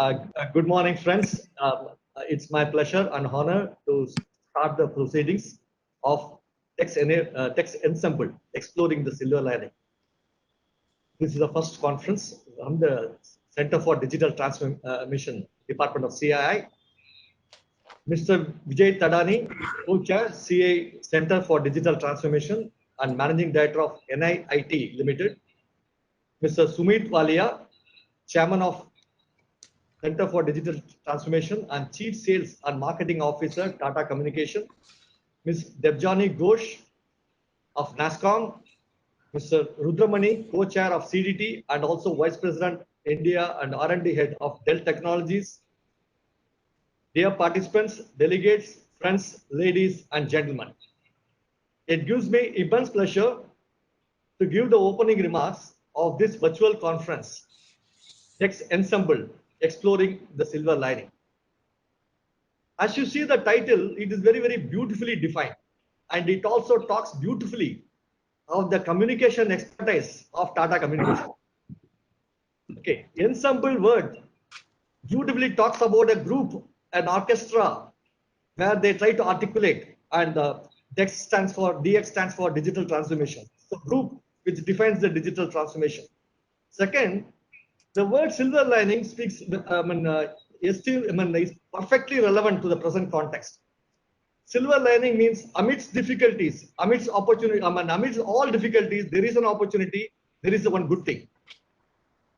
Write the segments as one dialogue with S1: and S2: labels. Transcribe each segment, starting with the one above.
S1: Good morning, friends. It's my pleasure and honor to start the proceedings of DX Ensemble, Exploring the Silver Lining. This is the first conference from the Center for Digital Transformation, Department of CII. Mr. Vijay Thadani, co-chair, CA Center for Digital Transformation and Managing Director of NIIT Limited. Mr. Sumeet Walia, Chairman of Center for Digital Transformation and Chief Sales and Marketing Officer, Tata Communication. Ms. Debjani Ghosh of NASCOM. Mr. Rudramuni, co-chair of CDT and also Vice President, India and R&D Head of Dell Technologies. Dear participants, delegates, friends, ladies and gentlemen. It gives me immense pleasure to give the opening remarks of this virtual conference, DX Ensemble, Exploring the Silver Lining. As you see the title, it is very, very beautifully defined. And it also talks beautifully of the communication expertise of Tata Communications. Okay, ensemble word beautifully talks about a group, an orchestra, where they try to articulate, and DX stands for digital transformation. So group which defines the digital transformation. Second, the word silver lining speaks, is perfectly relevant to the present context. Silver lining means amidst difficulties, amidst opportunity, amidst all difficulties, there is an opportunity, there is one good thing.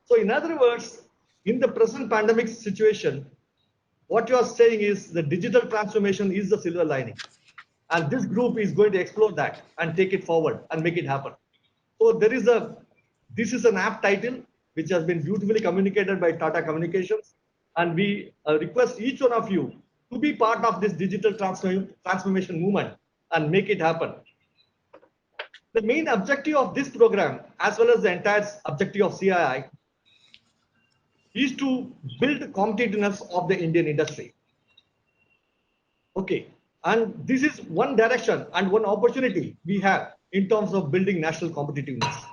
S1: So in other words, in the present pandemic situation, what you are saying is the digital transformation is the silver lining. And this group is going to explore that and take it forward and make it happen. So this is an apt title which has been beautifully communicated by Tata Communications. And we request each one of you to be part of this digital transformation movement and make it happen. The main objective of this program, as well as the entire objective of CII, is to build competitiveness of the Indian industry. Okay, and this is one direction and one opportunity we have in terms of building national competitiveness.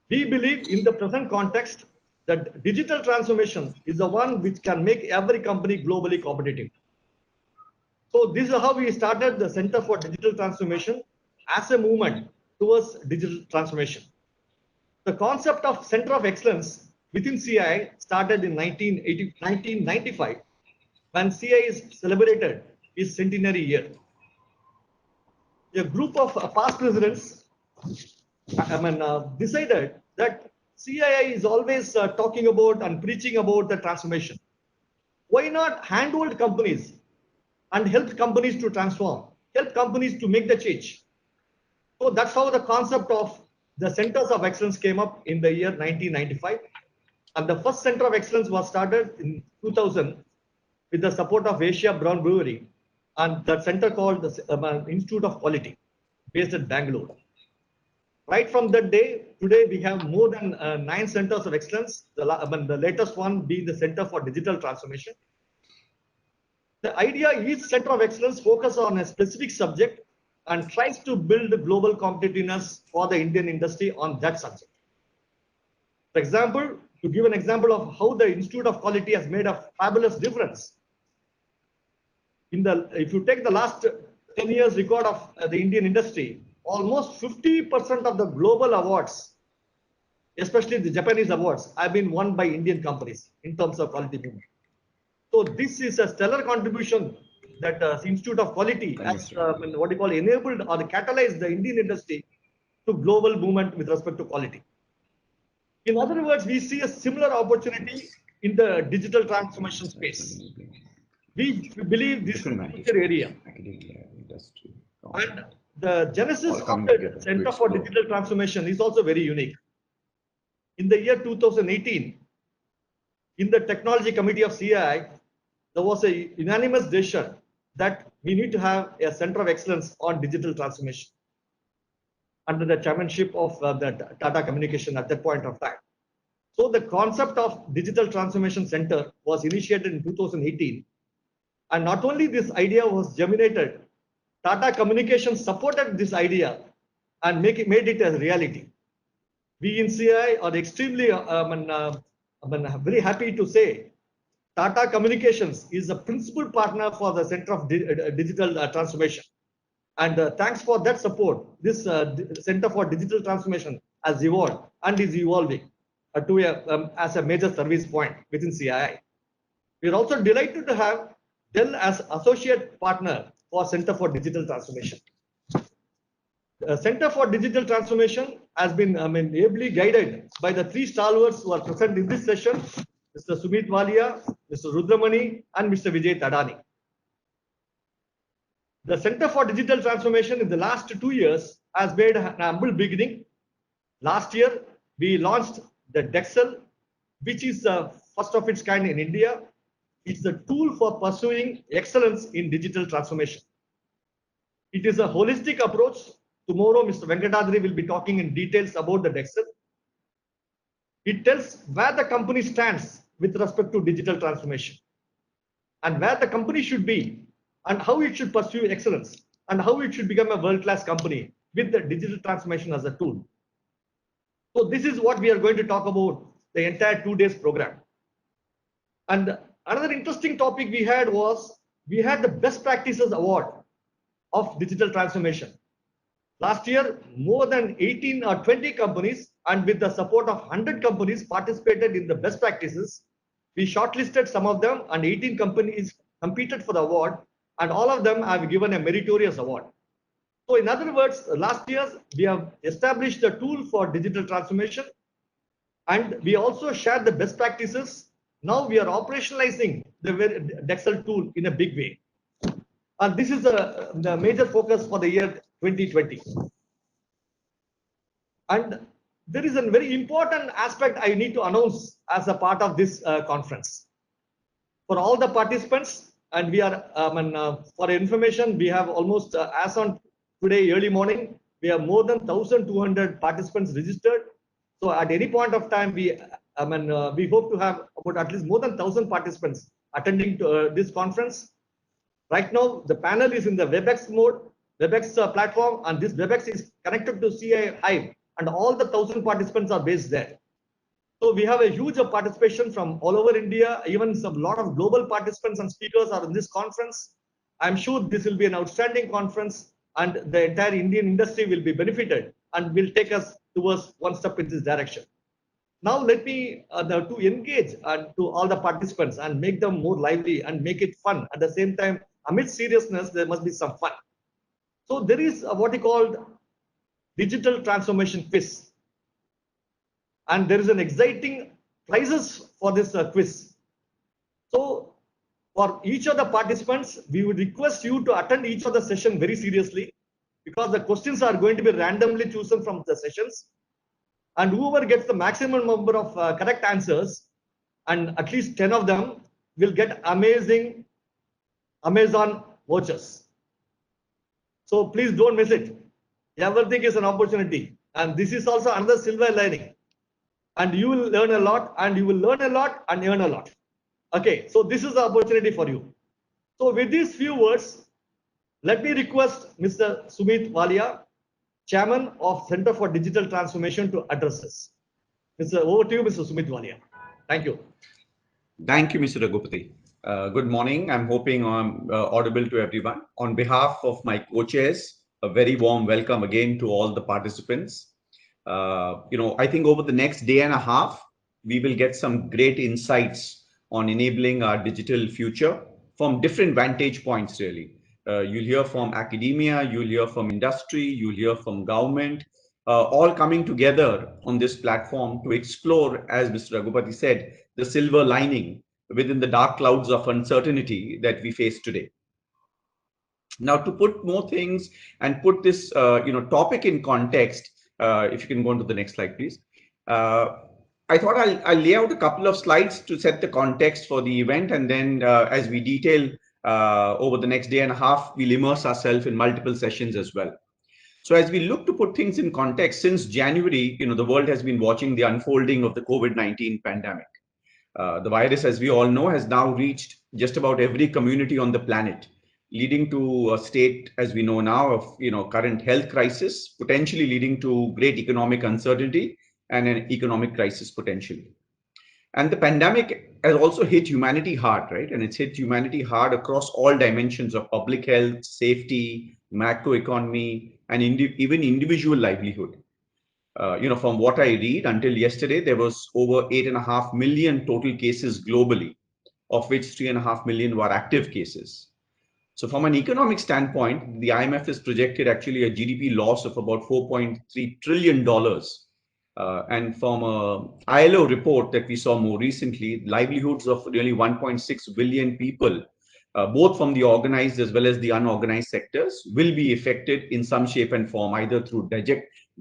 S1: We believe in the present context that digital transformation is the one which can make every company globally competitive. So this is how we started the Center for Digital Transformation as a movement towards digital transformation. The concept of Center of Excellence within CII started in 1995 when CII celebrated its centenary year. A group of past presidents decided that CII is always talking about and preaching about the transformation. Why not handhold companies and help companies to transform, help companies to make the change? So that's how the concept of the Centers of Excellence came up in the year 1995. And the first Center of Excellence was started in 2000 with the support of Asia Brown Brewery, and that center called the Institute of Quality, based at Bangalore. Right from that day, today we have more than 9 centers of excellence, the latest one being the Center for Digital Transformation. The idea each center of excellence focuses on a specific subject and tries to build global competitiveness for the Indian industry on that subject. For example, to give an example of how the Institute of Quality has made a fabulous difference. If you take the last 10 years record of the Indian industry, almost 50% of the global awards, especially the Japanese awards, have been won by Indian companies in terms of quality movement. So this is a stellar contribution that Institute of Quality has enabled or catalyzed the Indian industry to global movement with respect to quality. In other words, we see a similar opportunity in the digital transformation space. We believe this is a future area. And the genesis of the Center for Digital Transformation is also very unique. In the year 2018, in the Technology Committee of CII, there was a unanimous decision that we need to have a Center of Excellence on digital transformation under the chairmanship of the Tata Communication at that point of time. So the concept of Digital Transformation Center was initiated in 2018. And not only this idea was germinated, Tata Communications supported this idea and made it a reality. We in CII are extremely very happy to say Tata Communications is a principal partner for the Center of Digital Transformation. And thanks for that support, this Center for Digital Transformation has evolved and is evolving as a major service point within CII. We are also delighted to have Dell as associate partner for Center for Digital Transformation. The Center for Digital Transformation has been ably guided by the three stalwarts who are present in this session, Mr. Sumeet Walia, Mr. Rudramuni, and Mr. Vijay Thadani. The Center for Digital Transformation in the last 2 years has made an humble beginning. Last year, we launched the DXL, which is the first of its kind in India. It's a tool for pursuing excellence in digital transformation. It is a holistic approach. Tomorrow, Mr. Venkatadri will be talking in details about the DXL. It tells where the company stands with respect to digital transformation and where the company should be and how it should pursue excellence and how it should become a world-class company with the digital transformation as a tool. So this is what we are going to talk about the entire 2 days program. And another interesting topic we had was, we had the Best Practices Award of Digital Transformation. Last year, more than 18 or 20 companies and with the support of 100 companies participated in the best practices. We shortlisted some of them and 18 companies competed for the award, and all of them have given a meritorious award. So in other words, last year we have established a tool for digital transformation and we also shared the best practices. Now we are operationalizing the DXL tool in a big way. And this is the major focus for the year 2020. And there is a very important aspect I need to announce as a part of this conference. For all the participants, and we are, for information, we have almost, as on today early morning, we have more than 1,200 participants registered. So at any point of time, we hope to have about at least more than 1,000 participants attending to this conference. Right now, the panel is in the WebEx mode, WebEx platform, and this WebEx is connected to CII Hive, and all the 1,000 participants are based there. So we have a huge participation from all over India. Even some lot of global participants and speakers are in this conference. I'm sure this will be an outstanding conference, and the entire Indian industry will be benefited and will take us towards one step in this direction. Now let me to engage to all the participants and make them more lively and make it fun. At the same time, amidst seriousness, there must be some fun. So there is what we called digital transformation quiz. And there is an exciting prizes for this quiz. So for each of the participants, we would request you to attend each of the session very seriously, because the questions are going to be randomly chosen from the sessions. And whoever gets the maximum number of correct answers, and at least 10 of them, will get amazing Amazon vouchers. So please don't miss it. Everything is an opportunity. And this is also another silver lining. And you will learn a lot, and you will learn a lot and earn a lot. Okay, so this is the opportunity for you. So with these few words, let me request Mr. Sumeet Walia, Chairman of Center for Digital Transformation, to address us. Over to you, Mr. Sumeet Walia. Thank you.
S2: Thank you, Mr. Raghupati. Good morning. I'm hoping I'm audible to everyone. On behalf of my co-chairs, a very warm welcome again to all the participants. I think over the next day and a half, we will get some great insights on enabling our digital future from different vantage points, really. You'll hear from academia, you'll hear from industry, you'll hear from government, all coming together on this platform to explore, as Mr. Raghupati said, the silver lining within the dark clouds of uncertainty that we face today. Now, to put more things and put this topic in context, if you can go on to the next slide, please. I thought I'll lay out a couple of slides to set the context for the event, and then as we detail over the next day and a half, we'll immerse ourselves in multiple sessions as well. So as we look to put things in context, since January, the world has been watching the unfolding of the COVID-19 pandemic. The virus, as we all know, has now reached just about every community on the planet, leading to a state, as we know now, of current health crisis, potentially leading to great economic uncertainty and an economic crisis potentially. And the pandemic has also hit humanity hard, right? And it's hit humanity hard across all dimensions of public health, safety, macroeconomy, and even individual livelihood. From what I read, until yesterday, there was over 8.5 million total cases globally, of which 3.5 million were active cases. So from an economic standpoint, the IMF is projected actually a GDP loss of about $4.3 trillion. And from a ILO report that we saw more recently, livelihoods of nearly 1.6 billion people, both from the organized as well as the unorganized sectors, will be affected in some shape and form, either through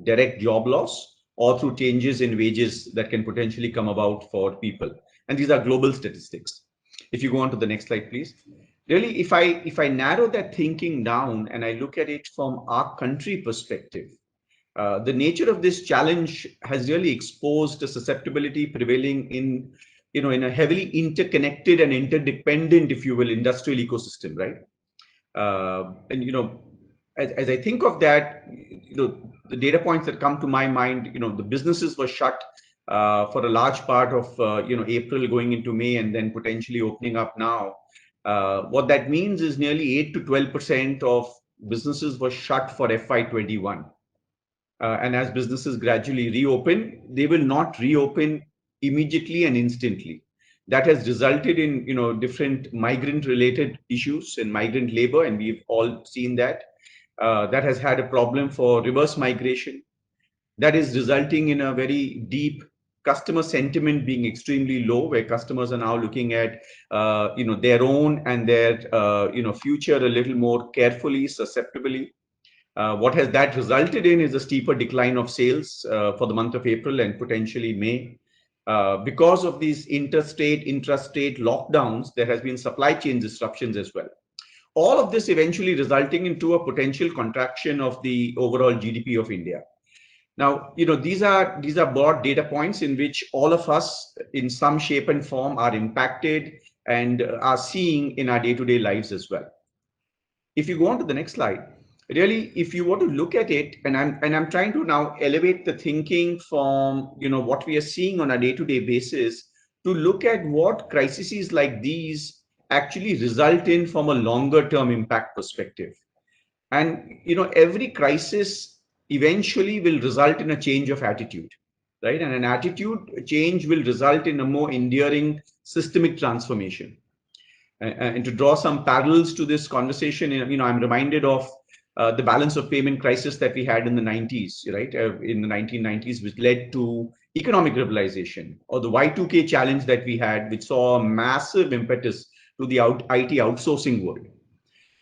S2: direct job loss or through changes in wages that can potentially come about for people. And these are global statistics. If you go on to the next slide, please. Really, if I narrow that thinking down and I look at it from our country perspective, the nature of this challenge has really exposed the susceptibility prevailing in a heavily interconnected and interdependent, if you will, industrial ecosystem, right? And as I think of that, the data points that come to my mind, the businesses were shut for a large part of April going into May, and then potentially opening up now. What that means is nearly 8 to 12% of businesses were shut for FY21. And as businesses gradually reopen, they will not reopen immediately and instantly. That has resulted in different migrant related issues and migrant labor, and we've all seen that. That has had a problem for reverse migration. That is resulting in a very deep customer sentiment being extremely low, where customers are now looking at their own and their future a little more carefully, susceptibly. What has that resulted in is a steeper decline of sales for the month of April and potentially May. Because of these interstate, intrastate lockdowns, there has been supply chain disruptions as well. All of this eventually resulting into a potential contraction of the overall GDP of India. Now, these are broad data points in which all of us, in some shape and form, are impacted and are seeing in our day-to-day lives as well. If you go on to the next slide, really, if you want to look at it, and I'm trying to now elevate the thinking from what we are seeing on a day-to-day basis to look at what crises like these actually result in from a longer term impact perspective. And every crisis eventually will result in a change of attitude, right? And an attitude change will result in a more enduring systemic transformation. And to draw some parallels to this conversation, I'm reminded of the balance of payment crisis that we had in the 90s, right? In the 1990s, which led to economic liberalization, or the Y2K challenge that we had, which saw a massive impetus to the IT outsourcing world.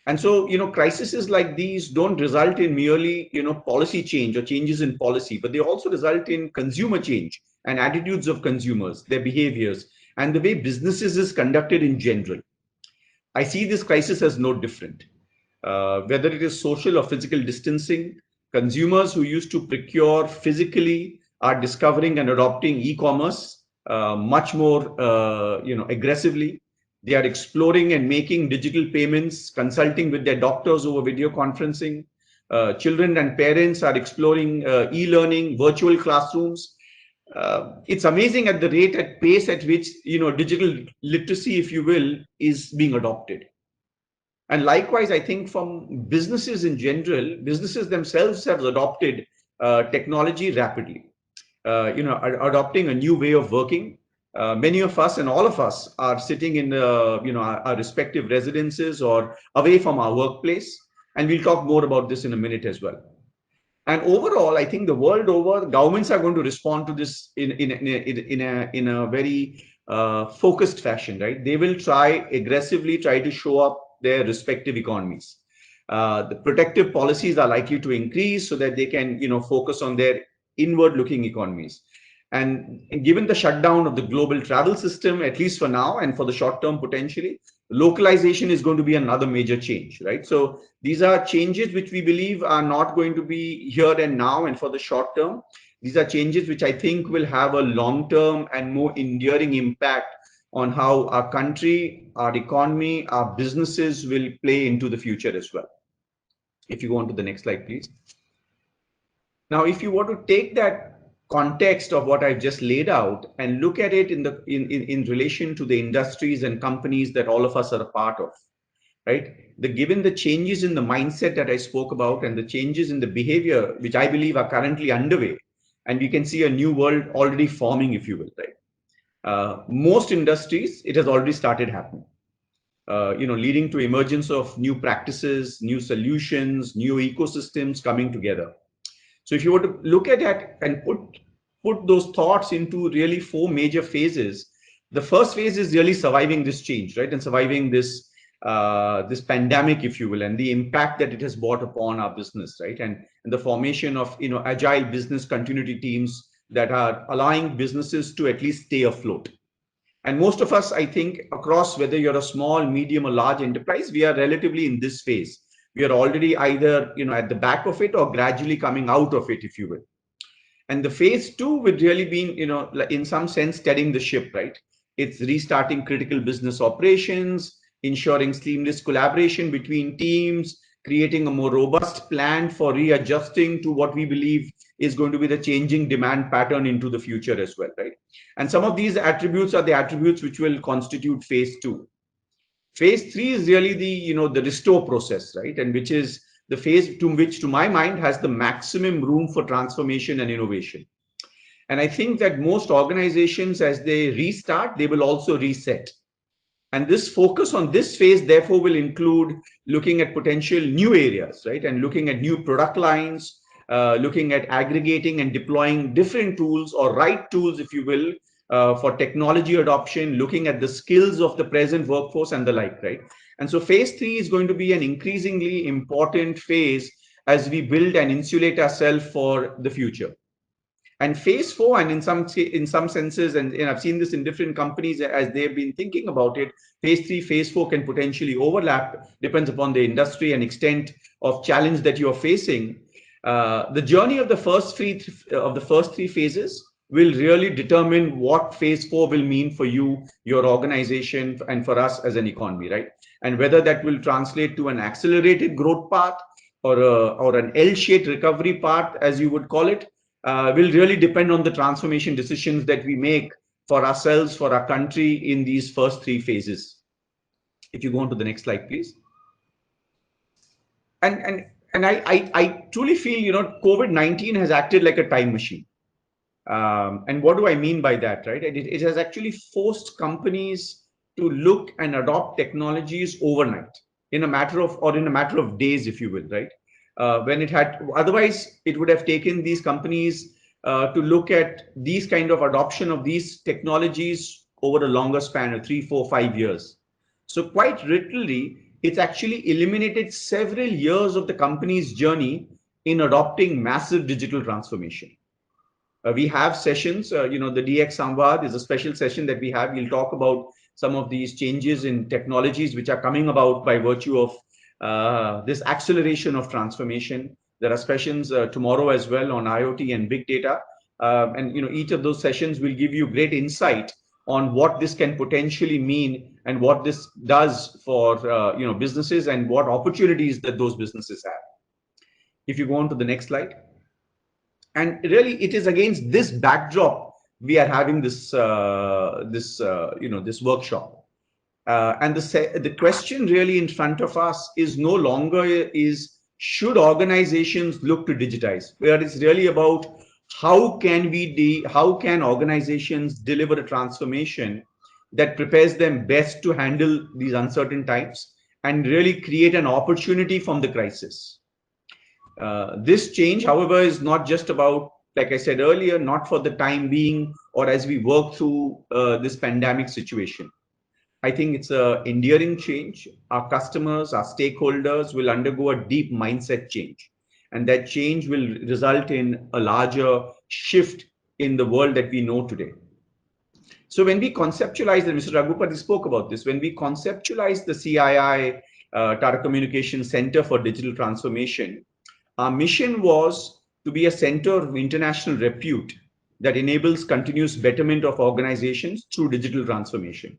S2: And so, crises like these don't result in merely, policy change or changes in policy, but they also result in consumer change and attitudes of consumers, their behaviors, and the way businesses is conducted in general. I see this crisis as no different. Whether it is social or physical distancing, consumers who used to procure physically are discovering and adopting e-commerce much more, aggressively. They are exploring and making digital payments, consulting with their doctors over video conferencing. Children and parents are exploring e-learning, virtual classrooms. It's amazing at the pace at which digital literacy, if you will, is being adopted. And likewise, I think from businesses in general, businesses themselves have adopted technology rapidly. Adopting a new way of working. Many of us and all of us are sitting in our respective residences or away from our workplace, and we'll talk more about this in a minute as well. And overall, I think the world over, governments are going to respond to this in a very focused fashion, right? They will aggressively try to show up their respective economies. The protective policies are likely to increase so that they can, focus on their inward-looking economies. And given the shutdown of the global travel system, at least for now and for the short term potentially, localization is going to be another major change, right? So these are changes which we believe are not going to be here and now and for the short term. These are changes which I think will have a long-term and more enduring impact on how our country, our economy, our businesses will play into the future as well. If you go on to the next slide, please. Now, if you want to take that context of what I've just laid out and look at it in relation to the industries and companies that all of us are a part of, right? Given the changes in the mindset that I spoke about and the changes in the behavior, which I believe are currently underway, and we can see a new world already forming, if you will, right? Most industries, it has already started happening. Leading to emergence of new practices, new solutions, new ecosystems coming together. So if you were to look at that and put those thoughts into really four major phases, the first phase is really surviving this change, right? And surviving this pandemic, if you will, and the impact that it has brought upon our business, right? And the formation of agile business continuity teams that are allowing businesses to at least stay afloat. And most of us, I think, across whether you're a small, medium, or large enterprise, we are relatively in this phase. We are already either at the back of it or gradually coming out of it, if you will. And the phase two would really be, in some sense, steadying the ship, right? It's restarting critical business operations, ensuring seamless collaboration between teams, creating a more robust plan for readjusting to what we believe is going to be the changing demand pattern into the future as well, right? And some of these attributes are the attributes which will constitute phase two. Phase three is really the restore process, right? And which is the phase to which, to my mind, has the maximum room for transformation and innovation. And I think that most organizations, as they restart, they will also reset. And this focus on this phase, therefore, will include looking at potential new areas, right? And looking at new product lines, looking at aggregating and deploying different tools or right tools, if you will, for technology adoption, looking at the skills of the present workforce and the like, right? And so phase three is going to be an increasingly important phase as we build and insulate ourselves for the future. And phase four, and in some senses, and I've seen this in different companies as they've been thinking about it, phase three, phase four can potentially overlap, depends upon the industry and extent of challenge that you're facing. The journey of the first three phases will really determine what phase four will mean for you, your organization, and for us as an economy, right? And whether that will translate to an accelerated growth path or an L-shaped recovery path, as you would call it, will really depend on the transformation decisions that we make for ourselves, for our country in these first three phases. If you go on to the next slide, please. And I truly feel, COVID-19 has acted like a time machine. And what do I mean by that, right? It has actually forced companies to look and adopt technologies overnight in a matter of days, if you will, right? When it had, otherwise it would have taken these companies to look at these kind of adoption of these technologies over a longer span of 3, 4, 5 years. So quite literally, it's actually eliminated several years of the company's journey in adopting massive digital transformation. We have sessions, the DX Samvad is a special session that we have. We'll talk about some of these changes in technologies which are coming about by virtue of this acceleration of transformation. There are sessions tomorrow as well on IoT and big data. And each of those sessions will give you great insight on what this can potentially mean and what this does for businesses and what opportunities that those businesses have. If you go on to the next slide. And really, it is against this backdrop we are having this this workshop. And the question really in front of us is no longer should organizations look to digitize, where it's really about how can organizations deliver a transformation that prepares them best to handle these uncertain times and really create an opportunity from the crisis. This change, however, is not just about, like I said earlier, not for the time being or as we work through this pandemic situation. I think it's an enduring change. Our customers, our stakeholders will undergo a deep mindset change. And that change will result in a larger shift in the world that we know today. So when we conceptualize, and Mr. Raghupati spoke about this, when we conceptualize the CII-Tata Communications Centre for Digital Transformation, our mission was to be a center of international repute that enables continuous betterment of organizations through digital transformation.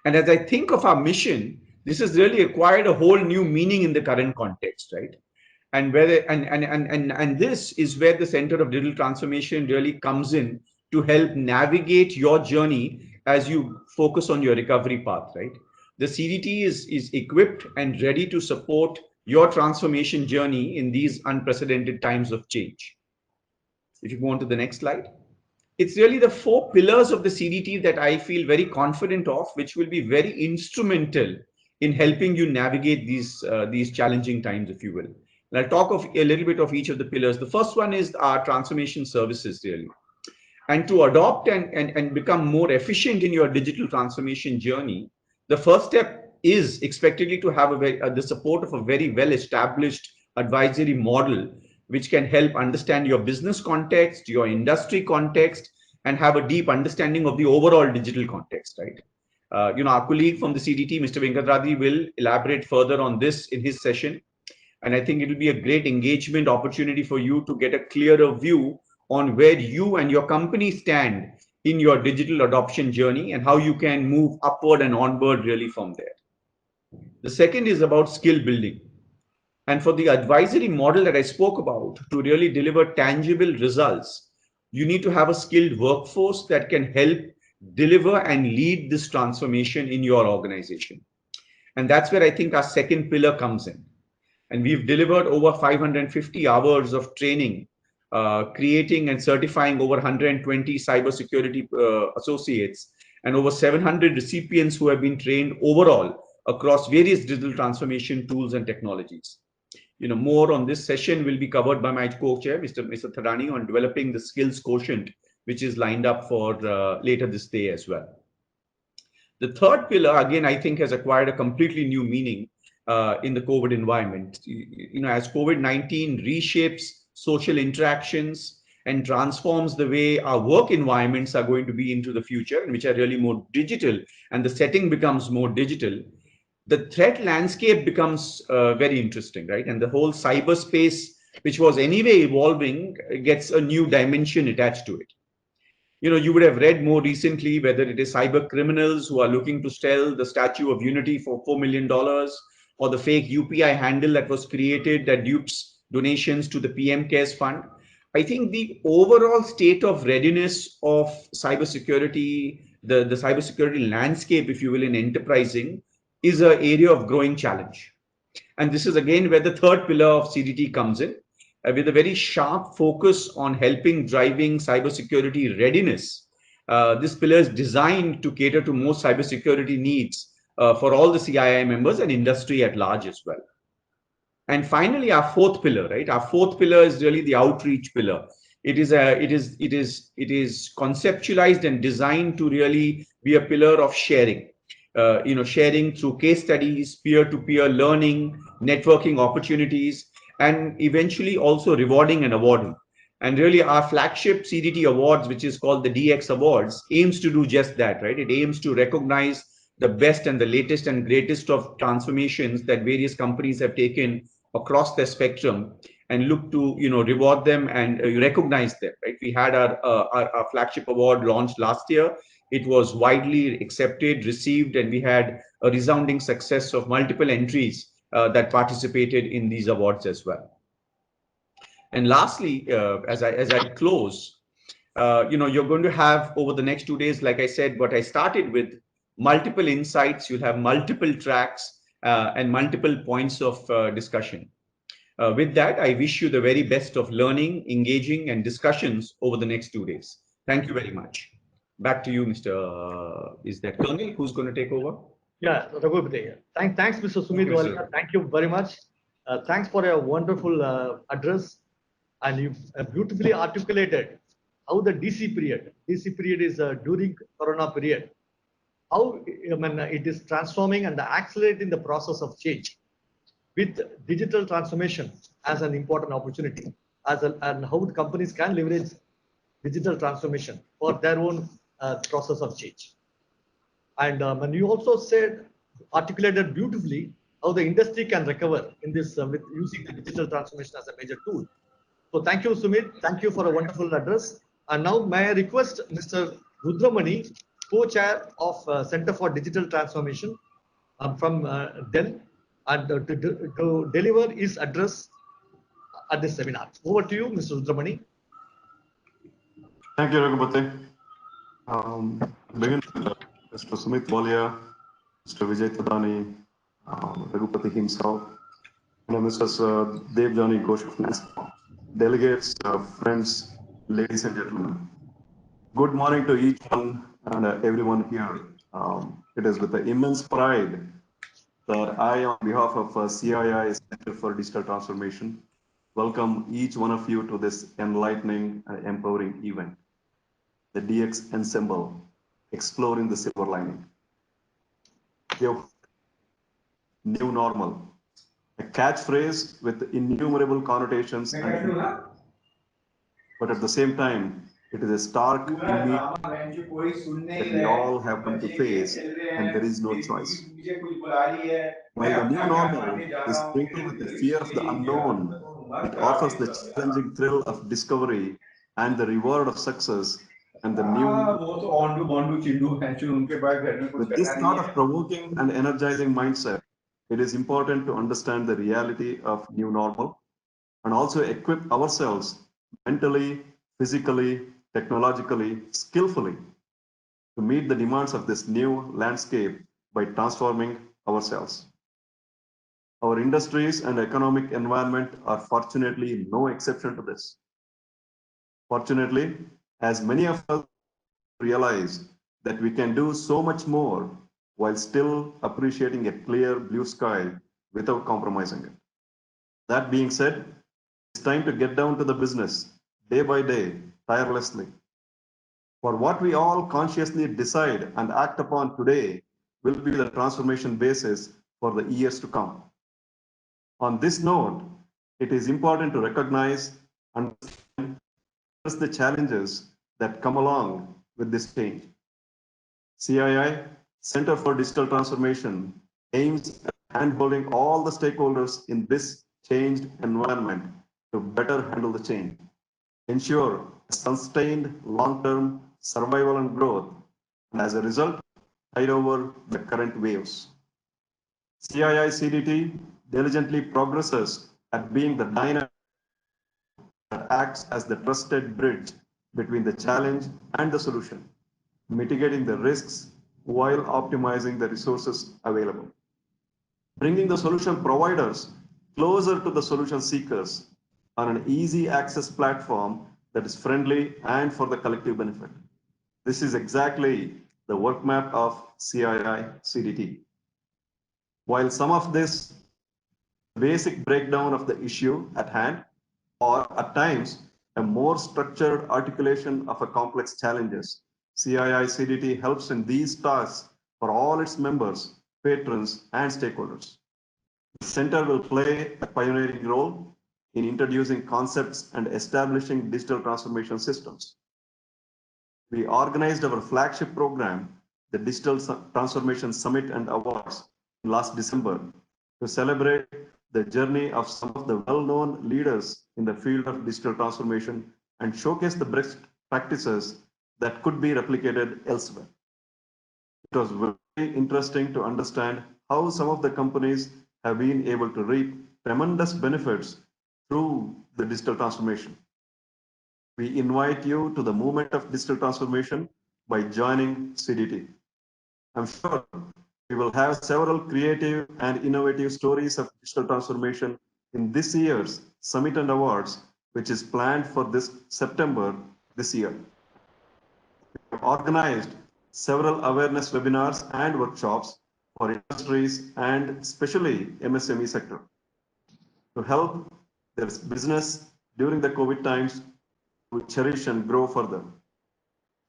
S2: And as I think of our mission, this has really acquired a whole new meaning in the current context, right? And this is where the Center of Digital Transformation really comes in to help navigate your journey as you focus on your recovery path, right? The CDT is equipped and ready to support your transformation journey in these unprecedented times of change. If you go on to the next slide, it's really the 4 pillars of the CDT that I feel very confident of, which will be very instrumental in helping you navigate these challenging times, if you will. And I'll talk of a little bit of each of the pillars. The first one is our transformation services, really. And to adopt and become more efficient in your digital transformation journey, the first step is expectedly to have the support of a very well established advisory model, which can help understand your business context, your industry context, and have a deep understanding of the overall digital context, right? Our colleague from the CDT, Mr. Venkatradi, will elaborate further on this in his session. And I think it will be a great engagement opportunity for you to get a clearer view on where you and your company stand in your digital adoption journey and how you can move upward and onward really from there. The second is about skill building. And for the advisory model that I spoke about, to really deliver tangible results, you need to have a skilled workforce that can help deliver and lead this transformation in your organization. And that's where I think our second pillar comes in. And we've delivered over 550 hours of training, creating and certifying over 120 cybersecurity associates and over 700 recipients who have been trained overall across various digital transformation tools and technologies. More on this session will be covered by my co-chair, Mr. Thadani, on developing the skills quotient, which is lined up for later this day as well. The third pillar, again, I think has acquired a completely new meaning in the COVID environment. As COVID-19 reshapes social interactions and transforms the way our work environments are going to be into the future, and which are really more digital, and the setting becomes more digital, the threat landscape becomes very interesting, right? And the whole cyberspace, which was anyway evolving, gets a new dimension attached to it. You would have read more recently whether it is cyber criminals who are looking to sell the Statue of Unity for $4 million, or the fake UPI handle that was created that dupes donations to the PM Cares Fund. I think the overall state of readiness of cybersecurity, the cybersecurity landscape, if you will, in enterprising, is an area of growing challenge. And this is again where the third pillar of CDT comes in, with a very sharp focus on helping driving cybersecurity readiness. This pillar is designed to cater to most cybersecurity needs for all the CII members and industry at large as well. And finally, our fourth pillar, right? Our fourth pillar is really the outreach pillar. It is conceptualized and designed to really be a pillar of sharing. Sharing through case studies, peer-to-peer learning, networking opportunities, and eventually also rewarding and awarding. And really our flagship CDT awards, which is called the DX Awards, aims to do just that, right? It aims to recognize the best and the latest and greatest of transformations that various companies have taken across the spectrum, and look to reward them and recognize them, right? We had our flagship award launched last year. It was widely accepted, received, and we had a resounding success of multiple entries that participated in these awards as well. And lastly, as I close, you're going to have over the next 2 days, like I said, what I started with, multiple insights. You'll have multiple tracks and multiple points of discussion. With that, I wish you the very best of learning, engaging, and discussions over the next 2 days. Thank you very much. Back to you, Mr. Is that Colonel who's going to take over?
S1: Yeah, Raghupathi. Thanks, Mr. Sumeet Walia. Thank you very much. Thanks for a wonderful address, and you beautifully articulated how the DC period is during Corona period, how it is transforming and accelerating the process of change, with digital transformation as an important opportunity, and how the companies can leverage digital transformation for their own process of change. And you also articulated beautifully how the industry can recover in this with using the digital transformation as a major tool. So thank you, Sumeet. Thank you for a wonderful address. And now may I request Mr. Rudramuni, co-chair of Center for Digital Transformation from Dell, and to deliver his address at this seminar. Over to you, Mr. Rudramuni.
S3: Thank you, Raghupati. Begin with Mr. Sumeet Walia, Mr. Vijay Thadani, Raghupati himself, and Mrs. Devjani Ghosh of NASCO, delegates, friends, ladies and gentlemen. Good morning to each one and everyone here. It is with immense pride that I, on behalf of CII Center for Digital Transformation, welcome each one of you to this enlightening and empowering event, the DX Ensemble, Exploring the Silver Lining. New normal, a catchphrase with innumerable connotations, but at the same time, it is a stark image that we all have come to face, and there is no choice. While the new normal is sprinkled with the fear of the unknown, it offers the challenging thrill of discovery and the reward of success and the new. With this sort of provoking and energizing mindset, it is important to understand the reality of new normal and also equip ourselves mentally, physically, technologically, skillfully to meet the demands of this new landscape by transforming ourselves. Our industries and economic environment are fortunately no exception to this. Fortunately, as many of us realize that we can do so much more while still appreciating a clear blue sky without compromising it. That being said, it's time to get down to the business day by day, tirelessly. For what we all consciously decide and act upon today will be the transformation basis for the years to come. On this note, it is important to recognize and address the challenges that come along with this change. CII, Center for Digital Transformation, aims at handholding all the stakeholders in this changed environment to better handle the change, ensure sustained long-term survival and growth, and as a result, tide over the current waves. CII-CDT diligently progresses at being the dynamic that acts as the trusted bridge between the challenge and the solution, mitigating the risks while optimizing the resources available. Bringing the solution providers closer to the solution seekers on an easy access platform that is friendly and for the collective benefit. This is exactly the work map of CII-CDT. While some of this basic breakdown of the issue at hand, or at times a more structured articulation of a complex challenges, CII-CDT helps in these tasks for all its members, patrons, and stakeholders. The center will play a pioneering role in introducing concepts and establishing digital transformation systems. We organized our flagship program, the Digital Transformation Summit and Awards, last December to celebrate the journey of some of the well-known leaders in the field of digital transformation and showcase the best practices that could be replicated elsewhere. It was very interesting to understand how some of the companies have been able to reap tremendous benefits through the digital transformation. We invite you to the movement of digital transformation by joining CDT. I'm sure we will have several creative and innovative stories of digital transformation in this year's Summit and Awards, which is planned for this September this year. We have organized several awareness webinars and workshops for industries and especially MSME sector to help their business during the COVID times to cherish and grow further.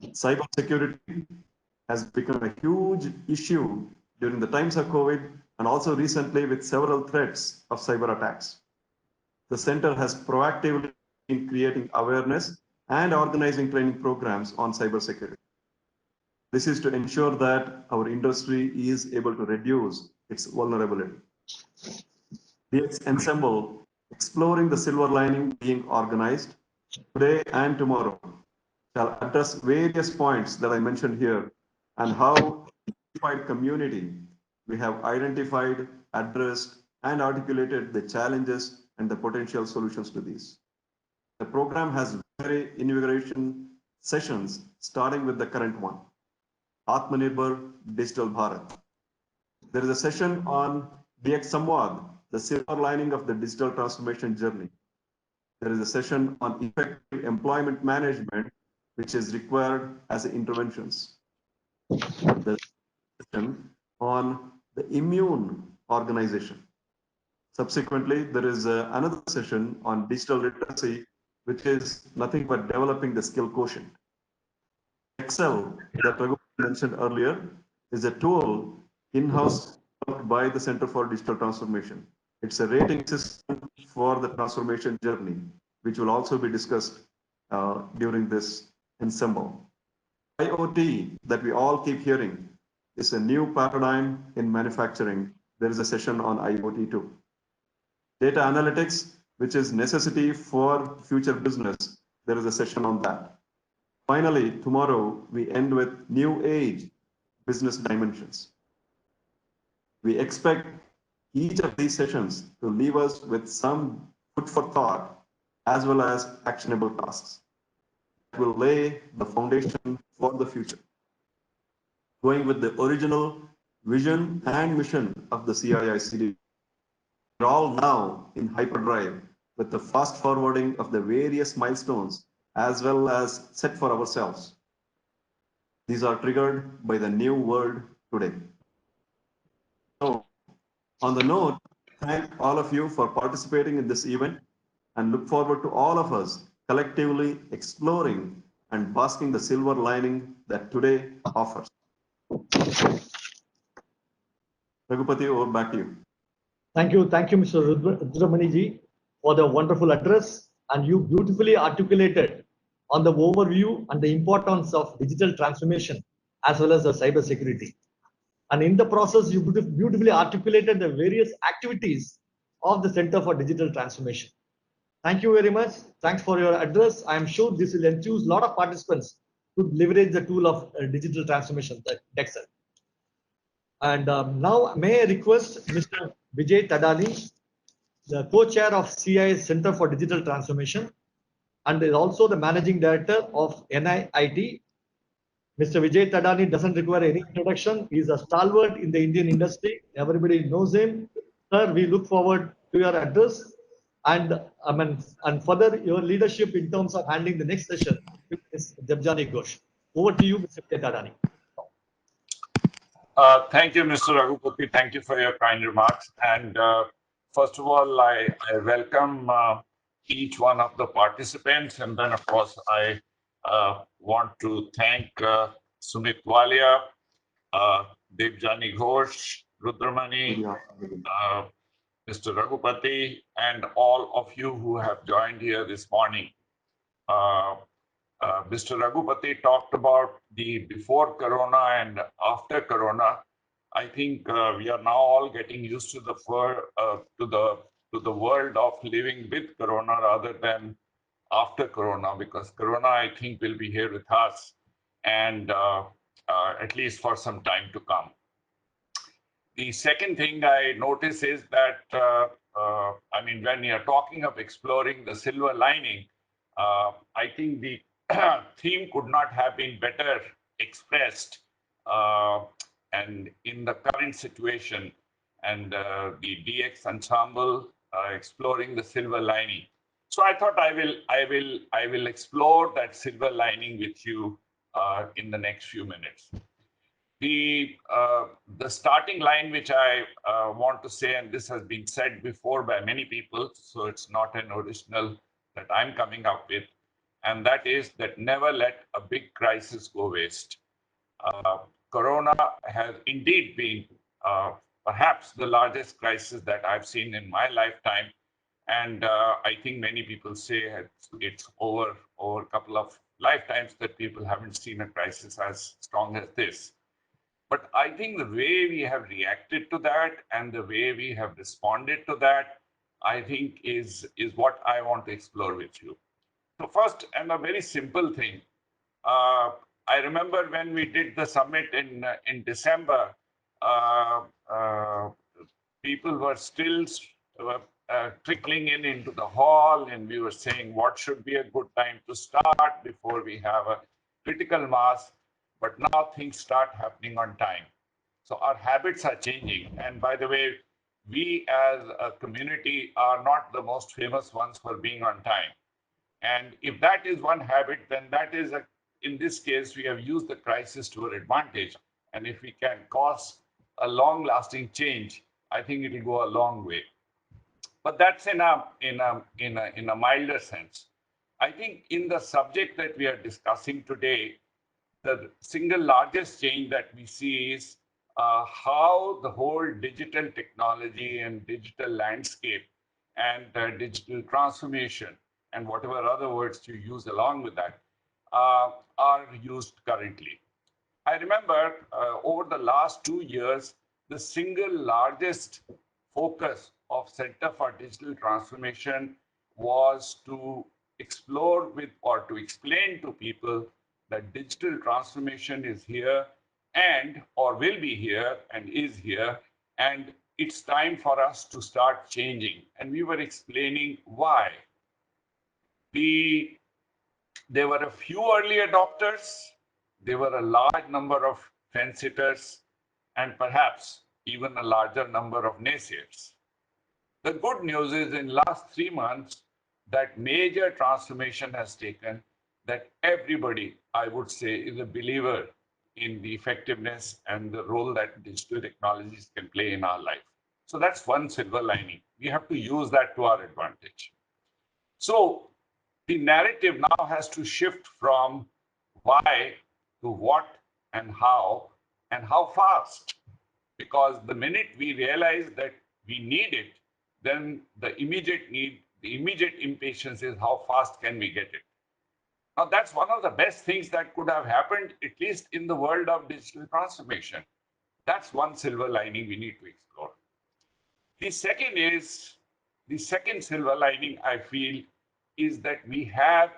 S3: Cybersecurity has become a huge issue during the times of COVID and also recently with several threats of cyber attacks. The center has proactively been creating awareness and organizing training programs on cybersecurity. This is to ensure that our industry is able to reduce its vulnerability. DX Ensemble, Exploring the Silver Lining, being organized today and tomorrow, shall address various points that I mentioned here and how the unified community we have identified, addressed, and articulated the challenges and the potential solutions to these. The program has very inauguration sessions, starting with the current one, Atmanirbhar Digital Bharat. There is a session on DX Samvad, the silver lining of the digital transformation journey. There is a session on effective employment management, which is required as interventions. There is a session on the immune organization. Subsequently, there is another session on digital literacy, which is nothing but developing the skill quotient. Excel, that Raghu mentioned earlier, is a tool in-house developed by the Center for Digital Transformation. It's a rating system for the transformation journey, which will also be discussed during this ensemble. IoT, that we all keep hearing, is a new paradigm in manufacturing. There is a session on IoT too. Data analytics, which is necessity for future business, there is a session on that. Finally, tomorrow, we end with new age business dimensions. We expect each of these sessions to leave us with some food for thought as well as actionable tasks that will lay the foundation for the future. Going with the original vision and mission of the CII-CDT, we're all now in hyperdrive with the fast forwarding of the various milestones as well as set for ourselves. These are triggered by the new world today. So, on the note, thank all of you for participating in this event and look forward to all of us collectively exploring and basking the silver lining that today offers. Raghupati, over back to you.
S1: Thank you, Mr. Rudramuni ji, for the wonderful address, and you beautifully articulated on the overview and the importance of digital transformation as well as the cyber security. And in the process, you beautifully articulated the various activities of the Center for Digital Transformation. Thank you very much. Thanks for your address. I am sure this will enthuse a lot of participants to leverage the tool of digital transformation, the DXL. And now may I request Mr. Vijay Thadani, the co-chair of CII Center for Digital Transformation, and is also the managing director of NIIT. Mr. Vijay Thadani doesn't require any introduction. He's a stalwart in the Indian industry. Everybody knows him. Sir, we look forward to your address and further your leadership in terms of handling the next session with Ms. Debjani Ghosh. Over to you, Mr. Vijay Thadani.
S4: Thank you, Mr. Raghupati. Thank you for your kind remarks. And first of all, I welcome each one of the participants. And then, of course, I want to thank Sumeet Walia, Debjani Ghosh, Rudramuni, Mr. Raghupati, and all of you who have joined here this morning. Mr. Raghupati talked about the before Corona and after Corona. I think we are now all getting used to the world of living with Corona rather than after Corona, because Corona, I think, will be here with us, and at least for some time to come. The second thing I notice is that, when you're talking of exploring the silver lining, I think the theme could not have been better expressed and in the current situation, and the DX Ensemble exploring the silver lining. So I thought I will explore that silver lining with you in the next few minutes. The starting line which I want to say, and this has been said before by many people, so it's not an original that I'm coming up with, and that is that never let a big crisis go waste. Corona has indeed been perhaps the largest crisis that I've seen in my lifetime, and I think many people say it's over a couple of lifetimes that people haven't seen a crisis as strong as this. But I think the way we have reacted to that and the way we have responded to that, I think is what I want to explore with you. So first, and a very simple thing, I remember when we did the summit in December, people were still trickling into the hall, and we were saying what should be a good time to start before we have a critical mass. But now things start happening on time. So our habits are changing. And by the way, we as a community are not the most famous ones for being on time. And if that is one habit, then that is, in this case, we have used the crisis to our advantage. And if we can cause a long-lasting change, I think it will go a long way. But that's in a milder sense. I think in the subject that we are discussing today, the single largest change that we see is how the whole digital technology and digital landscape and digital transformation and whatever other words you use along with that are used currently. I remember over the last 2 years, the single largest focus of Center for Digital Transformation was to explore with or to explain to people that digital transformation is here and or will be here and is here, and it's time for us to start changing. And we were explaining why. There were a few early adopters, there were a large number of fence-sitters, and perhaps even a larger number of naysayers. The good news is in last 3 months, that major transformation has taken, that everybody, I would say, is a believer in the effectiveness and the role that digital technologies can play in our life. So that's one silver lining. We have to use that to our advantage. So the narrative now has to shift from why to what and how fast. Because the minute we realize that we need it, then the immediate impatience is how fast can we get it. Now that's one of the best things that could have happened, at least in the world of digital transformation. That's one silver lining we need to explore. The second silver lining I feel is that we have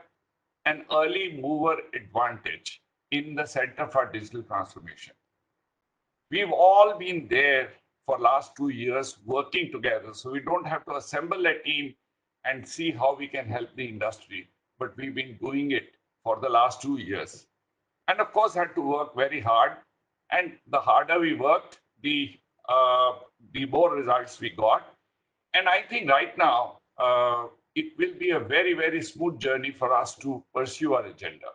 S4: an early mover advantage in the Center for Digital Transformation. We've all been there for last 2 years working together, so we don't have to assemble a team and see how we can help the industry, but we've been doing it for the last 2 years. And of course, had to work very hard. And the harder we worked, the more results we got. And I think right now, it will be a very, very smooth journey for us to pursue our agenda.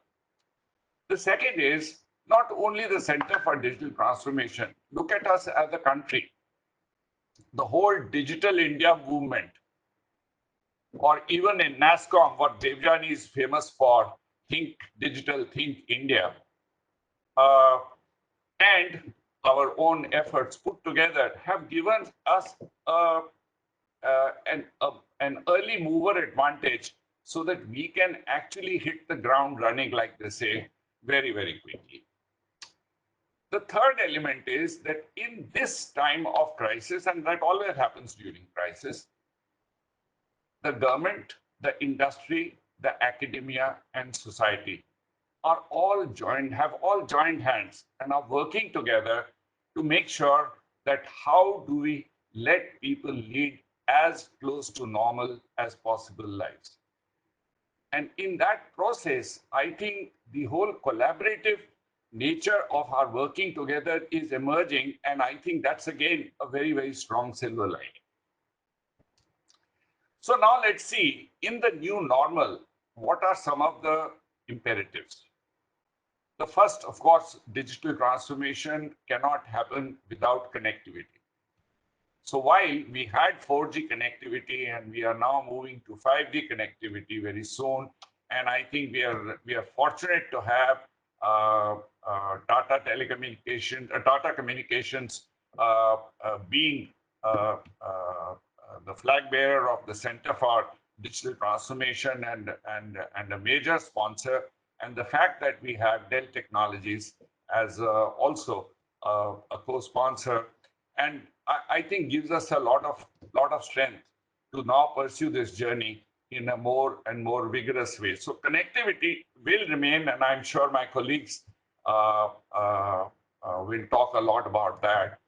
S4: The second is not only the Center for Digital Transformation, look at us as a country. The whole Digital India movement, or even in NASSCOM, what Devjani is famous for, Think Digital, Think India, and our own efforts put together have given us an early mover advantage so that we can actually hit the ground running, like they say, very, very quickly. The third element is that in this time of crisis, and that always happens during crisis, the government, the industry, the academia, and society have all joined hands and are working together to make sure that how do we let people lead as close to normal as possible lives. And in that process, I think the whole collaborative nature of our working together is emerging, and I think that's again a very, very strong silver lining. So now let's see, in the new normal, what are some of the imperatives? The first, of course, digital transformation cannot happen without connectivity. So while we had 4G connectivity and we are now moving to 5G connectivity very soon, and I think we are fortunate to have Tata Communications being the flag bearer of the Center for Digital Transformation and a major sponsor, and the fact that we have Dell Technologies as also a co-sponsor, and I think gives us a lot of strength to now pursue this journey in a more and more vigorous way. So connectivity will remain, and I'm sure my colleagues will talk a lot about that.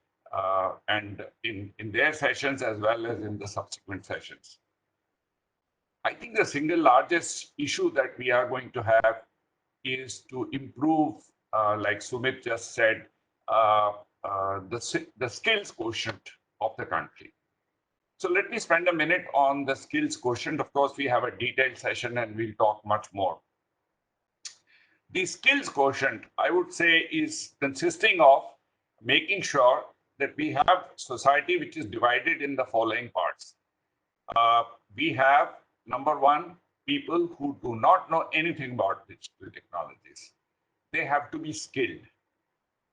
S4: and in their sessions as well as in the subsequent sessions. I think the single largest issue that we are going to have is to improve, like Sumeet just said, the skills quotient of the country. So let me spend a minute on the skills quotient. Of course, we have a detailed session and we'll talk much more. The skills quotient, I would say, is consisting of making sure that we have society which is divided in the following parts. We have, number one, people who do not know anything about digital technologies. They have to be skilled.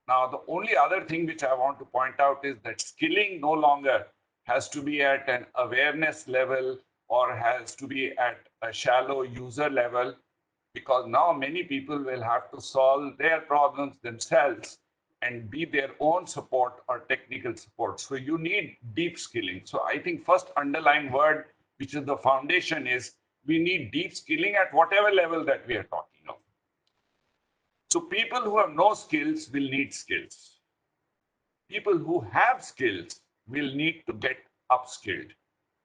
S4: Now, the only other thing which I want to point out is that skilling no longer has to be at an awareness level or has to be at a shallow user level, because now many people will have to solve their problems themselves and be their own support or technical support. So you need deep skilling. So I think first underlying word, which is the foundation, is we need deep skilling at whatever level that we are talking of. So people who have no skills will need skills. People who have skills will need to get upskilled,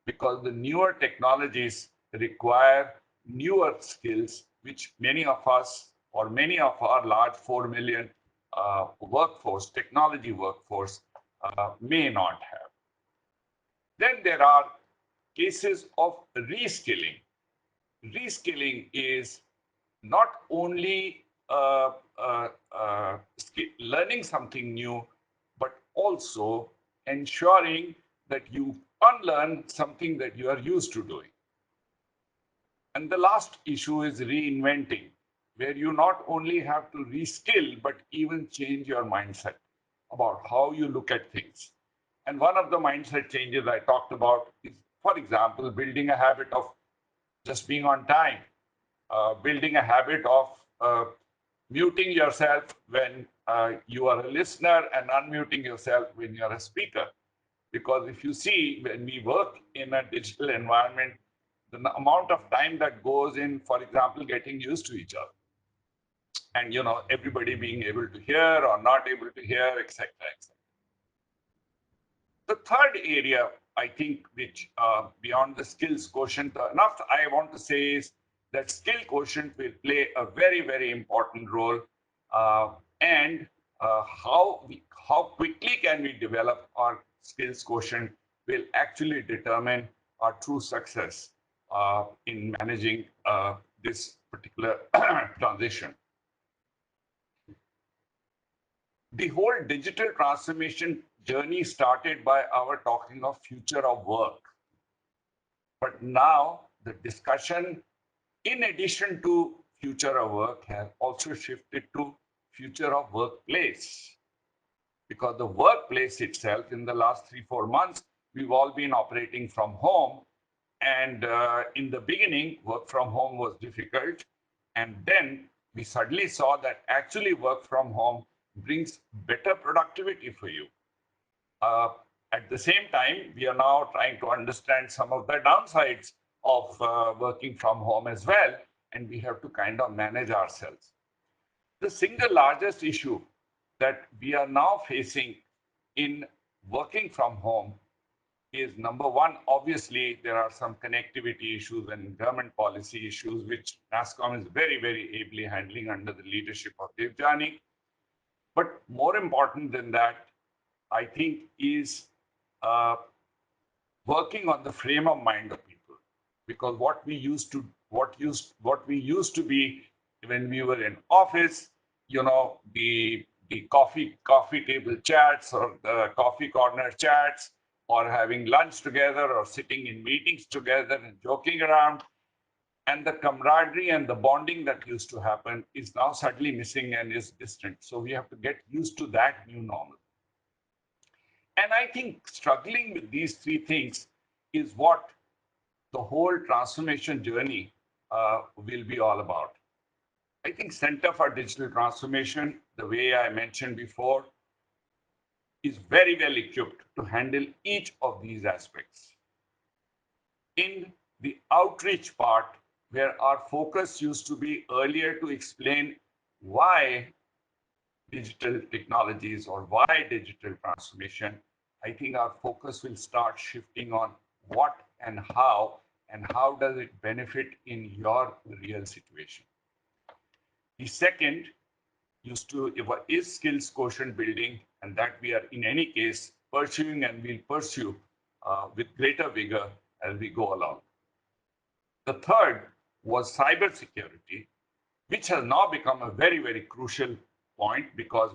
S4: because the newer technologies require newer skills, which many of us or many of our large 4 million workforce, technology workforce, may not have. Then there are cases of reskilling. Reskilling is not only learning something new, but also ensuring that you unlearn something that you are used to doing. And the last issue is reinventing, where you not only have to reskill, but even change your mindset about how you look at things. And one of the mindset changes I talked about is, for example, building a habit of just being on time, building a habit of muting yourself when you are a listener and unmuting yourself when you're a speaker. Because if you see, when we work in a digital environment, the amount of time that goes in, for example, getting used to each other, and everybody being able to hear or not able to hear, etc., etc. The third area, I think, which beyond the skills quotient, enough I want to say is that skill quotient will play a very, very important role, and how quickly can we develop our skills quotient will actually determine our true success in managing this particular transition. The whole digital transformation journey started by our talking of future of work. But now the discussion, in addition to future of work, has also shifted to future of workplace. Because the workplace itself, in the last 3-4 months, we've all been operating from home. And in the beginning, work from home was difficult. And then we suddenly saw that actually work from home brings better productivity for you. At the same time, we are now trying to understand some of the downsides of working from home as well, and we have to kind of manage ourselves. The single largest issue that we are now facing in working from home is, number one, obviously, there are some connectivity issues and government policy issues, which NASSCOM is very, very ably handling under the leadership of Vijay. But more important than that, I think, is working on the frame of mind of people. Because what we used to be when we were in office, the coffee table chats or the coffee corner chats, or having lunch together or sitting in meetings together and joking around, and the camaraderie and the bonding that used to happen is now suddenly missing and is distant. So we have to get used to that new normal. And I think struggling with these three things is what the whole transformation journey will be all about. I think Center for Digital Transformation, the way I mentioned before, is very well equipped to handle each of these aspects. In the outreach part, where our focus used to be earlier to explain why digital technologies or why digital transformation, I think our focus will start shifting on what and how does it benefit in your real situation. The second is skills quotient building, and that we are in any case pursuing and will pursue with greater vigor as we go along. The third was cybersecurity, which has now become a very, very crucial point, because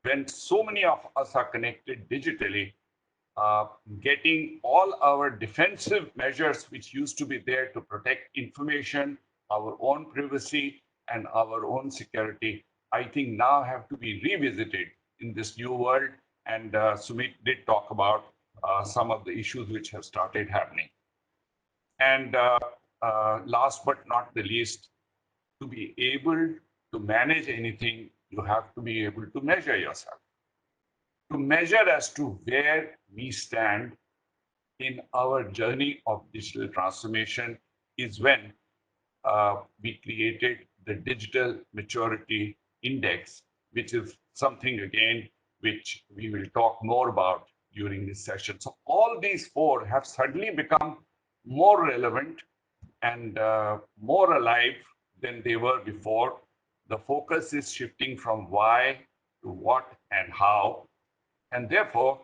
S4: when so many of us are connected digitally, getting all our defensive measures which used to be there to protect information, our own privacy, and our own security, I think now have to be revisited in this new world. And Sumeet did talk about some of the issues which have started happening. And last but not the least, to be able to manage anything, you have to be able to measure yourself. To measure as to where we stand in our journey of digital transformation is when we created the Digital Maturity Index, which is something, again, which we will talk more about during this session. So all these four have suddenly become more relevant and more alive than they were before. The focus is shifting from why to what and how. And therefore,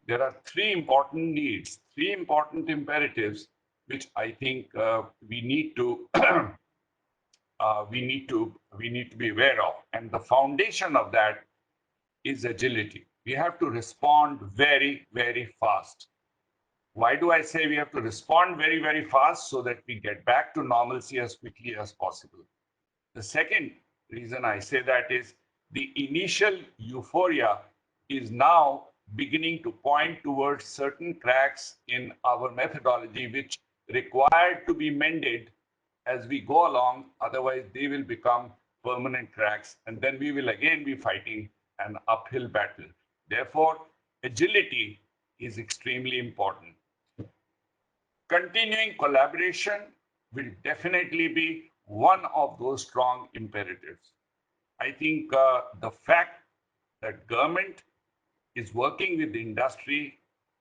S4: there are three important needs, three important imperatives, which I think we need to be aware of. And the foundation of that is agility. We have to respond very, very fast. Why do I say we have to respond very, very fast? So that we get back to normalcy as quickly as possible. The second reason I say that is the initial euphoria is now beginning to point towards certain cracks in our methodology, which require to be mended as we go along. Otherwise, they will become permanent cracks, and then we will again be fighting an uphill battle. Therefore, agility is extremely important. Continuing collaboration will definitely be one of those strong imperatives. I think the fact that government is working with industry,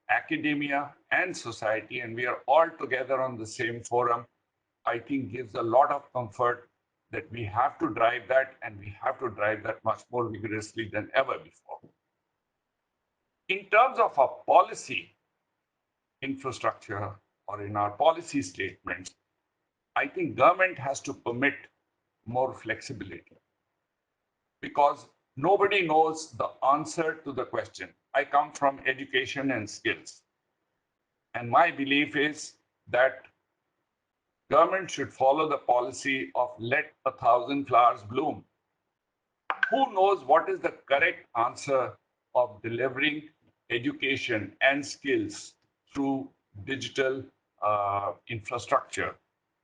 S4: academia, and society, and we are all together on the same forum, I think gives a lot of comfort that we have to drive that, and we have to drive that much more vigorously than ever before. In terms of our policy infrastructure or in our policy statements, I think government has to permit more flexibility, because nobody knows the answer to the question. I come from education and skills, and my belief is that government should follow the policy of let 1,000 flowers bloom. Who knows what is the correct answer of delivering education and skills through digital infrastructure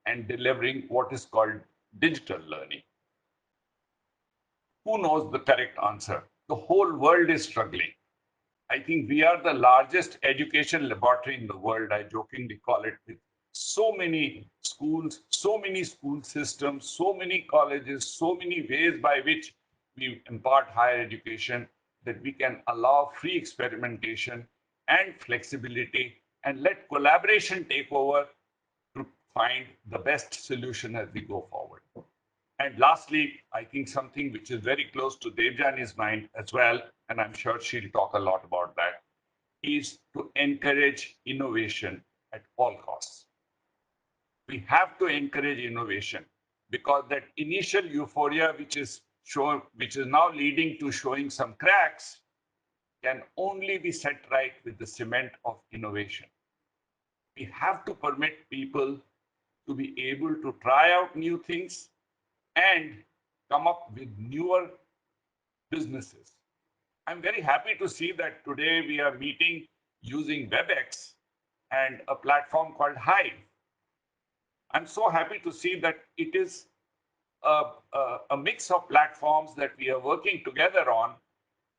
S4: and delivering what is called digital learning? Who knows the correct answer? The whole world is struggling. I think we are the largest education laboratory in the world, I jokingly call it, with so many schools, so many school systems, so many colleges, so many ways by which we impart higher education, that we can allow free experimentation and flexibility and let collaboration take over to find the best solution as we go forward. And lastly, I think something which is very close to Devjani's mind as well, and I'm sure she'll talk a lot about that, is to encourage innovation at all costs. We have to encourage innovation, because that initial euphoria, which is now leading to showing some cracks, can only be set right with the cement of innovation. We have to permit people to be able to try out new things and come up with newer businesses. I'm very happy to see that today we are meeting using WebEx and a platform called Hive. I'm so happy to see that it is a mix of platforms that we are working together on,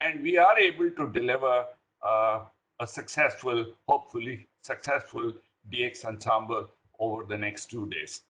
S4: and we are able to deliver a successful, hopefully successful DX Ensemble over the next 2 days.